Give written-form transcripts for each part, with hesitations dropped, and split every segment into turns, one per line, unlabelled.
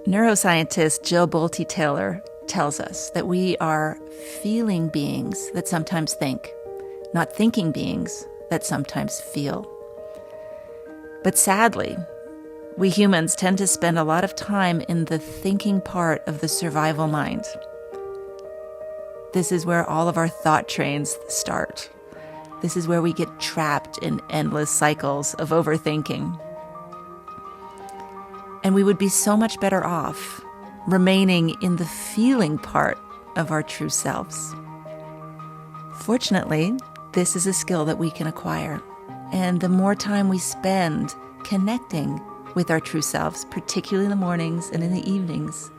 Neuroscientist Jill Bolte Taylor tells us that we are feeling beings that sometimes think, not thinking beings that sometimes feel. But sadly, we humans tend to spend a lot of time in the thinking part of the survival mind. This is where all of our thought trains start. This is where we get trapped in endless cycles of overthinking. And we would be so much better off remaining in the feeling part of our true selves. Fortunately, this is a skill that we can acquire. And the more time we spend connecting with our true selves, particularly in the mornings and in the evenings,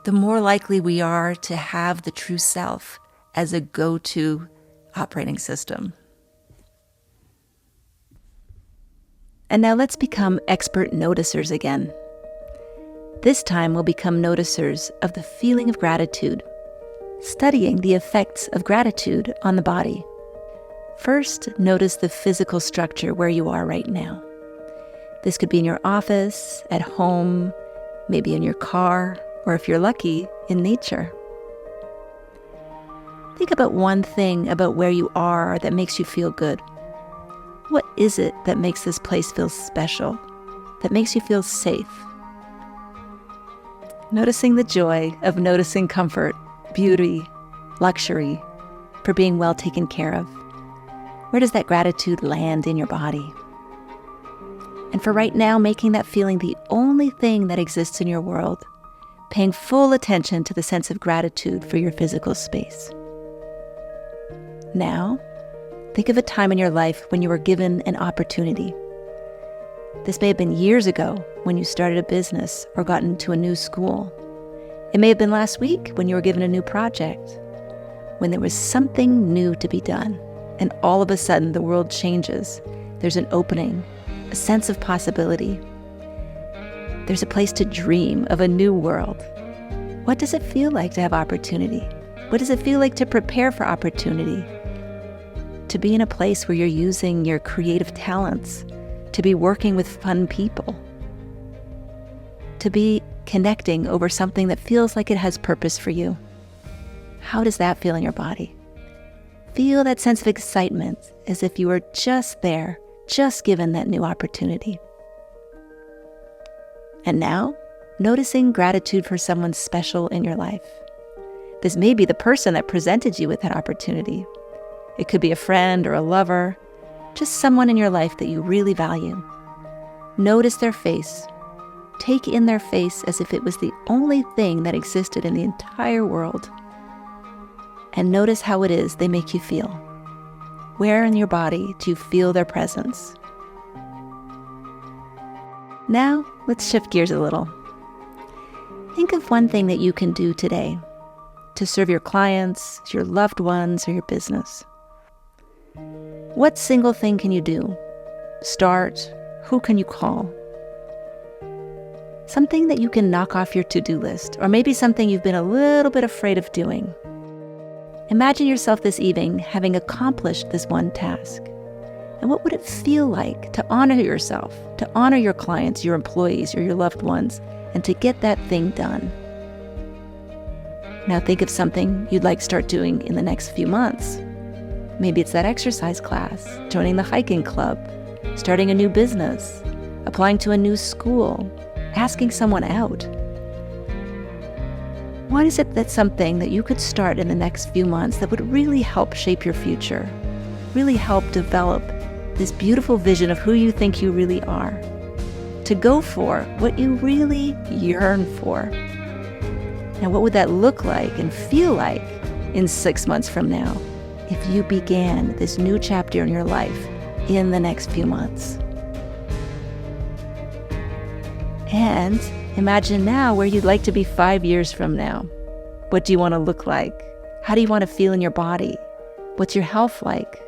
the more likely we are to have the true self as a go-to operating system. And now let's become expert noticers again. This time we'll become noticers of the feeling of gratitude, studying the effects of gratitude on the body. First, notice the physical structure where you are right now. This could be in your office, at home, maybe in your car, or if you're lucky, in nature. Think about one thing about where you are that makes you feel good. What is it that makes this place feel special, that makes you feel safe? Noticing the joy of noticing comfort, beauty, luxury, for being well taken care of. Where does that gratitude land in your body? And for right now, making that feeling the only thing that exists in your world, paying full attention to the sense of gratitude for your physical space. Now, think of a time in your life when you were given an opportunity. This may have been years ago when you started a business or got into a new school. It may have been last week when you were given a new project, when there was something new to be done, and all of a sudden the world changes. There's an opening, a sense of possibility. There's a place to dream of a new world. What does it feel like to have opportunity? What does it feel like to prepare for opportunity? To be in a place where you're using your creative talents, to be working with fun people, to be connecting over something that feels like it has purpose for you. How does that feel in your body? Feel that sense of excitement as if you were just there, just given that new opportunity. And now, noticing gratitude for someone special in your life. This may be the person that presented you with that opportunity. It could be a friend or a lover, just someone in your life that you really value. Notice their face. Take in their face as if it was the only thing that existed in the entire world. And notice how it is they make you feel. Where in your body do you feel their presence? Now, let's shift gears a little. Think of one thing that you can do today to serve your clients, your loved ones, or your business. What single thing can you do? Start? Who can you call? Something that you can knock off your to-do list, or maybe something you've been a little bit afraid of doing. Imagine yourself this evening having accomplished this one task. And what would it feel like to honor yourself, to honor your clients, your employees, or your loved ones, and to get that thing done? Now think of something you'd like to start doing in the next few months. Maybe it's that exercise class, joining the hiking club, starting a new business, applying to a new school, asking someone out. What is it that's something that you could start in the next few months that would really help shape your future, really help develop this beautiful vision of who you think you really are, to go for what you really yearn for? Now, what would that look like and feel like in 6 months from now if you began this new chapter in your life in the next few months? And imagine now where you'd like to be 5 years from now. What do you want to look like? How do you want to feel in your body? What's your health like?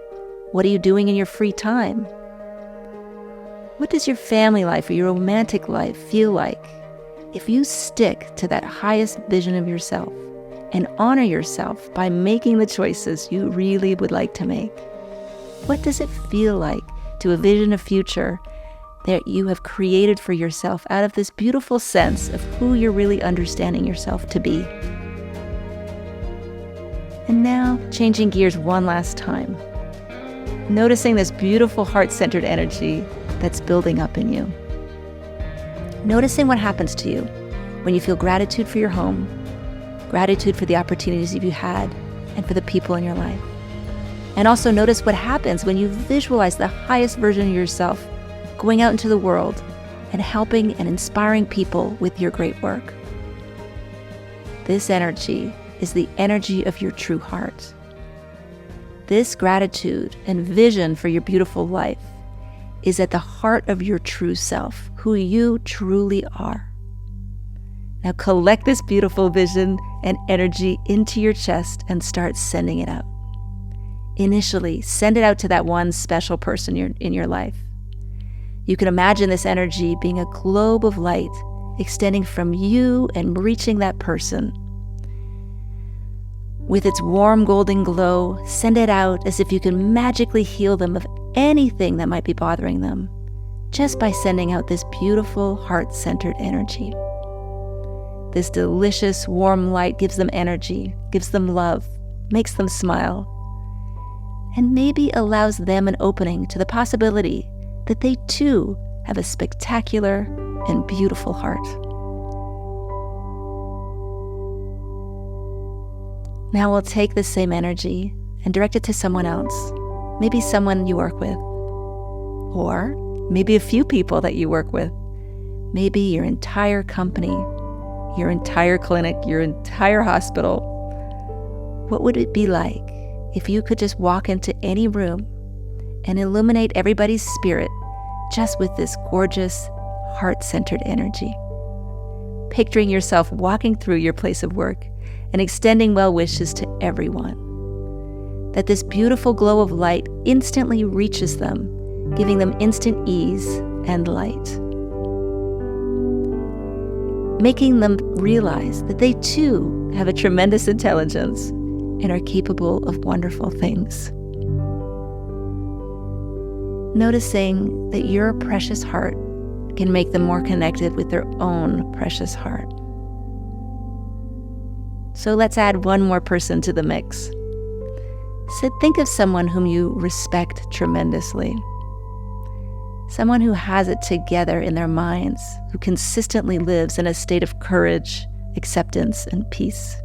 What are you doing in your free time? What does your family life or your romantic life feel like if you stick to that highest vision of yourself and honor yourself by making the choices you really would like to make? What does it feel like to envision a future that you have created for yourself out of this beautiful sense of who you're really understanding yourself to be. And now, changing gears one last time, noticing this beautiful heart-centered energy that's building up in you. Noticing what happens to you when you feel gratitude for your home, gratitude for the opportunities you had, and for the people in your life. And also notice what happens when you visualize the highest version of yourself going out into the world and helping and inspiring people with your great work. This energy is the energy of your true heart. This gratitude and vision for your beautiful life is at the heart of your true self, who you truly are. Now collect this beautiful vision and energy into your chest and start sending it out. Initially, send it out to that one special person in your life. You can imagine this energy being a globe of light extending from you and reaching that person. With its warm golden glow, send it out as if you can magically heal them of anything that might be bothering them, just by sending out this beautiful heart-centered energy. This delicious, warm light gives them energy, gives them love, makes them smile, and maybe allows them an opening to the possibility that they too have a spectacular and beautiful heart. Now we'll take this same energy and direct it to someone else, maybe someone you work with, or maybe a few people that you work with, maybe your entire company, your entire clinic, your entire hospital. What would it be like if you could just walk into any room and illuminate everybody's spirit just with this gorgeous, heart-centered energy? Picturing yourself walking through your place of work and extending well wishes to everyone. That this beautiful glow of light instantly reaches them, giving them instant ease and light. Making them realize that they too have a tremendous intelligence and are capable of wonderful things. Noticing that your precious heart can make them more connected with their own precious heart. So let's add one more person to the mix. So think of someone whom you respect tremendously. Someone who has it together in their minds, who consistently lives in a state of courage, acceptance, and peace.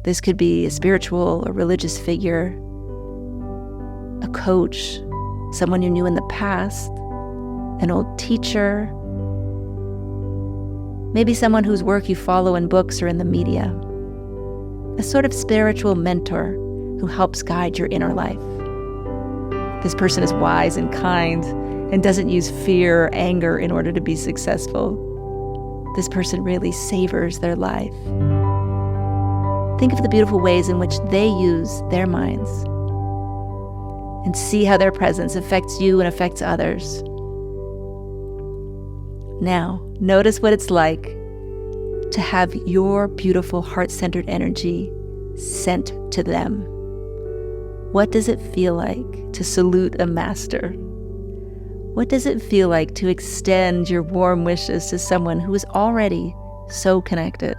This could be a spiritual or religious figure, a coach, someone you knew in the past, an old teacher, maybe someone whose work you follow in books or in the media, a sort of spiritual mentor who helps guide your inner life. This person is wise and kind and doesn't use fear or anger in order to be successful. This person really savors their life. Think of the beautiful ways in which they use their minds and see how their presence affects you and affects others. Now, notice what it's like to have your beautiful heart-centered energy sent to them. What does it feel like to salute a master? What does it feel like to extend your warm wishes to someone who is already so connected?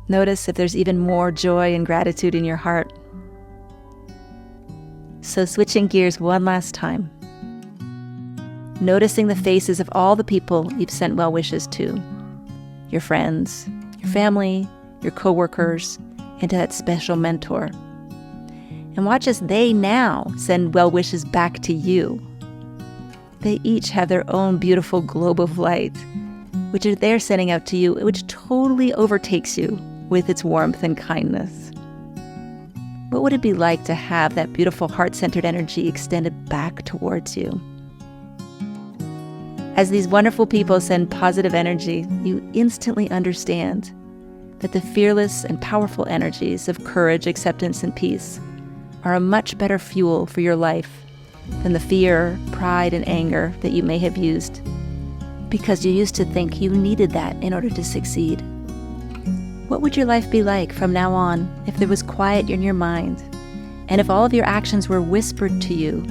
Notice if there's even more joy and gratitude in your heart. So switching gears one last time. Noticing the faces of all the people you've sent well wishes to. Your friends, your family, your coworkers, and to that special mentor. And watch as they now send well wishes back to you. They each have their own beautiful globe of light, which they're sending out to you, which totally overtakes you with its warmth and kindness. What would it be like to have that beautiful heart-centered energy extended back towards you? As these wonderful people send positive energy, you instantly understand that the fearless and powerful energies of courage, acceptance, and peace are a much better fuel for your life than the fear, pride, and anger that you may have used because you used to think you needed that in order to succeed. What would your life be like from now on if there was quiet in your mind and if all of your actions were whispered to you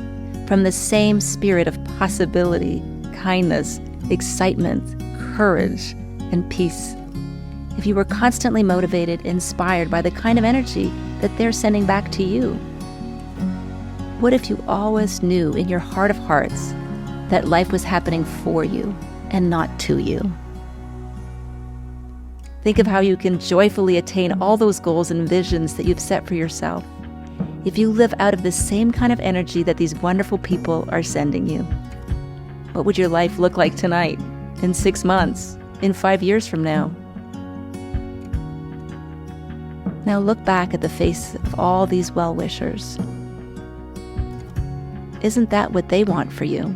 from the same spirit of possibility, kindness, excitement, courage, and peace. If you were constantly motivated, inspired by the kind of energy that they're sending back to you? What if you always knew in your heart of hearts that life was happening for you and not to you? Think of how you can joyfully attain all those goals and visions that you've set for yourself if you live out of the same kind of energy that these wonderful people are sending you. What would your life look like tonight, in 6 months, in 5 years from now? Now look back at the face of all these well-wishers. Isn't that what they want for you?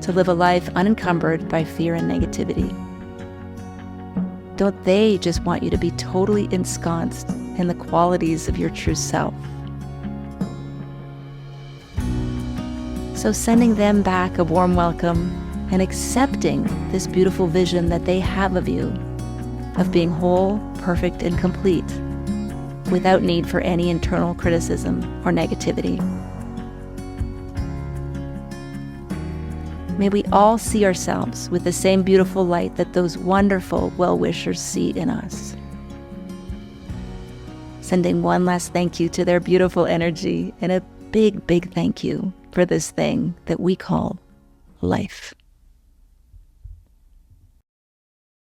To live a life unencumbered by fear and negativity? Don't they just want you to be totally ensconced in the qualities of your true self? So sending them back a warm welcome and accepting this beautiful vision that they have of you, of being whole, perfect, and complete, without need for any internal criticism or negativity. May we all see ourselves with the same beautiful light that those wonderful well-wishers see in us. Sending one last thank you to their beautiful energy and a big, big thank you for this thing that we call life.